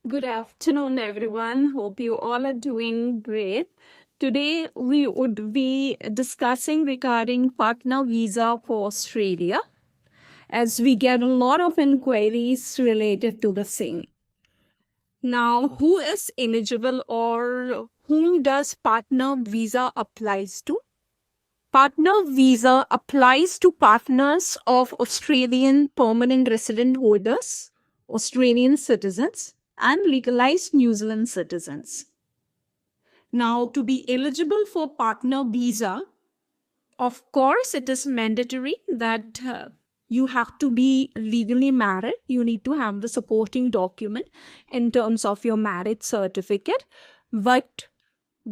Good afternoon, everyone. Hope you all are doing great. Today, we would be discussing regarding partner visa for Australia, as we get a lot of inquiries related to the same. Now, who is eligible or whom does partner visa applies to? Partner visa applies to partners of Australian permanent resident holders, Australian citizens, and legalized New Zealand citizens. Now, to be eligible for partner visa, of course, it is mandatory that you have to be legally married. You need to have the supporting document in terms of your marriage certificate. But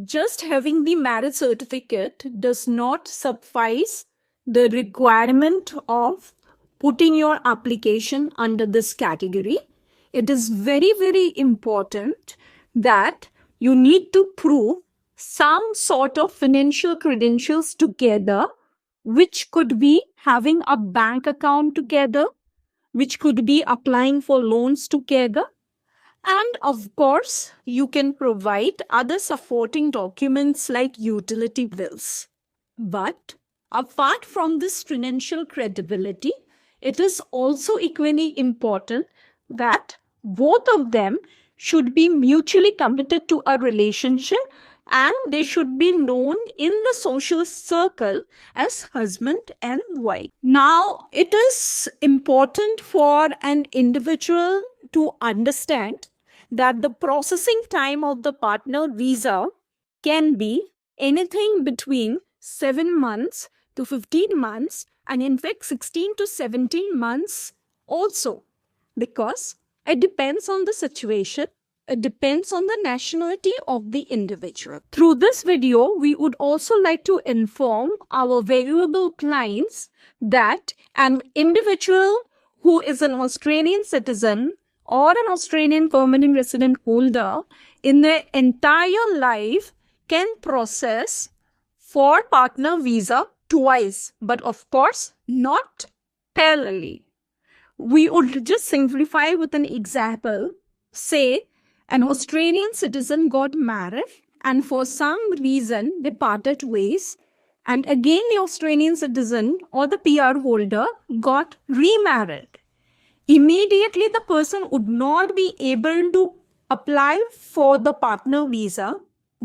just having the marriage certificate does not suffice the requirement of putting your application under this category. It is very, very important that you need to prove some sort of financial credentials together, which could be having a bank account together, which could be applying for loans together. And of course, you can provide other supporting documents like utility bills. But apart from this financial credibility, it is also equally important that both of them should be mutually committed to a relationship and they should be known in the social circle as husband and wife. Now, it is important for an individual to understand that the processing time of the partner visa can be anything between 7 months to 15 months, and in fact 16 to 17 months also, because it depends on the situation, it depends on the nationality of the individual. Through this video, we would also like to inform our valuable clients that an individual who is an Australian citizen or an Australian permanent resident holder in their entire life can process for partner visa twice, but of course not parallelly. We would just simplify with an example. Say an Australian citizen got married and for some reason they parted ways, and again the Australian citizen or the PR holder got remarried. Immediately the person would not be able to apply for the partner visa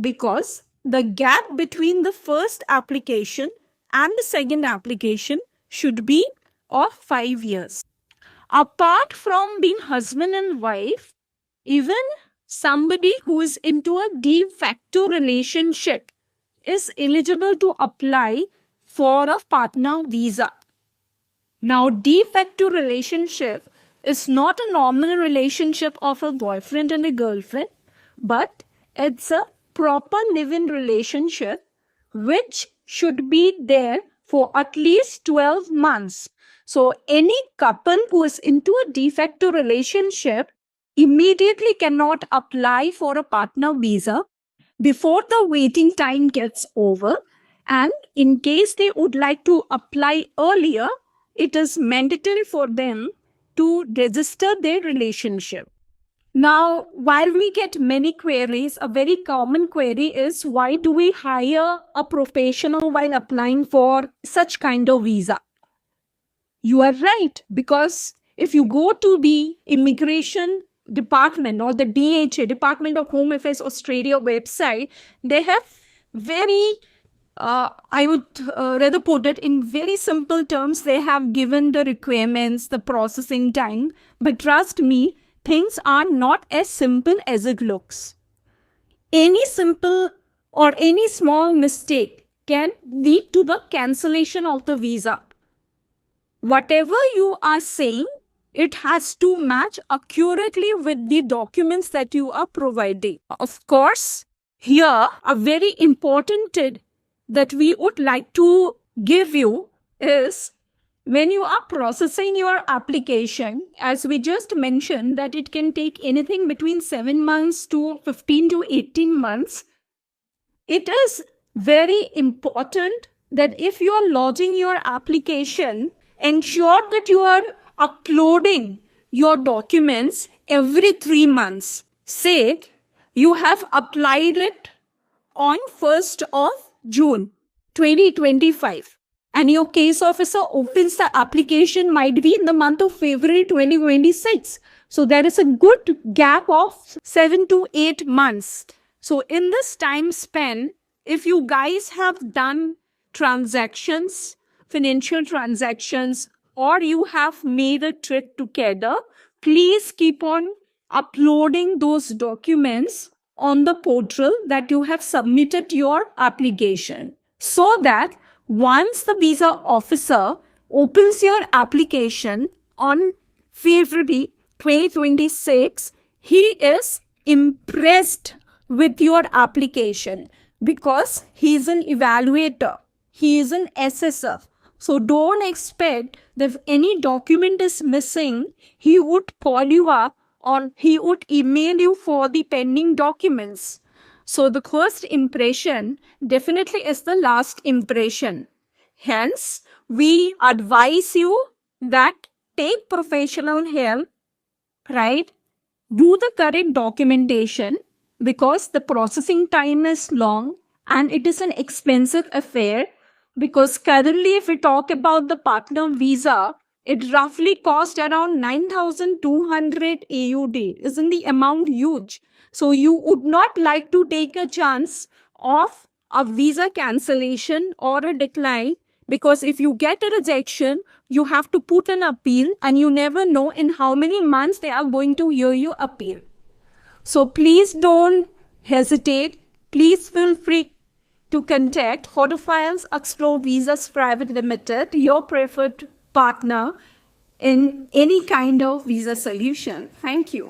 because the gap between the first application and the second application should be of 5 years. Apart from being husband and wife, even somebody who is into a de facto relationship is eligible to apply for a partner visa. Now, de facto relationship is not a normal relationship of a boyfriend and a girlfriend, but it's a proper live-in relationship which should be there for at least 12 months. So, any couple who is into a de facto relationship immediately cannot apply for a partner visa before the waiting time gets over. And in case they would like to apply earlier, it is mandatory for them to register their relationship. Now, while we get many queries, a very common query is, why do we hire a professional while applying for such kind of visa? You are right, because if you go to the immigration department or the DHA, Department of Home Affairs Australia website, they have very I would rather put it in very simple terms. They have given the requirements, the processing time. But trust me, things are not as simple as it looks. Any simple or any small mistake can lead to the cancellation of the visa. Whatever you are saying, it has to match accurately with the documents that you are providing. Of course, here a very important tip that we would like to give you is, when you are processing your application, as we just mentioned, that it can take anything between 7 months to 15 to 18 months. It is very important that if you are lodging your application, ensure that you are uploading your documents every 3 months. say you have applied it on 1st of June 2025, and your case officer opens the application might be in the month of February 2026. So there is a good gap of 7 to 8 months. So in this time span, if you guys have done transactions, financial transactions, or you have made a trip together, please keep on uploading those documents on the portal that you have submitted your application, so that once the visa officer opens your application on February 2026, he is impressed with your application, because he is an evaluator, he is an assessor. So don't expect that if any document is missing, he would call you up or he would email you for the pending documents. So the first impression definitely is the last impression. Hence, we advise you that take professional help, right? Do the correct documentation, because the processing time is long and it is an expensive affair. Because currently, if we talk about the partner visa, it roughly cost around 9,200 AUD. Isn't the amount huge? So you would not like to take a chance of a visa cancellation or a decline, because if you get a rejection, you have to put an appeal, and you never know in how many months they are going to hear your appeal. So please don't hesitate. Please feel free to contact Photofiles Explore Visas Private Limited, your preferred partner in any kind of visa solution. Thank you.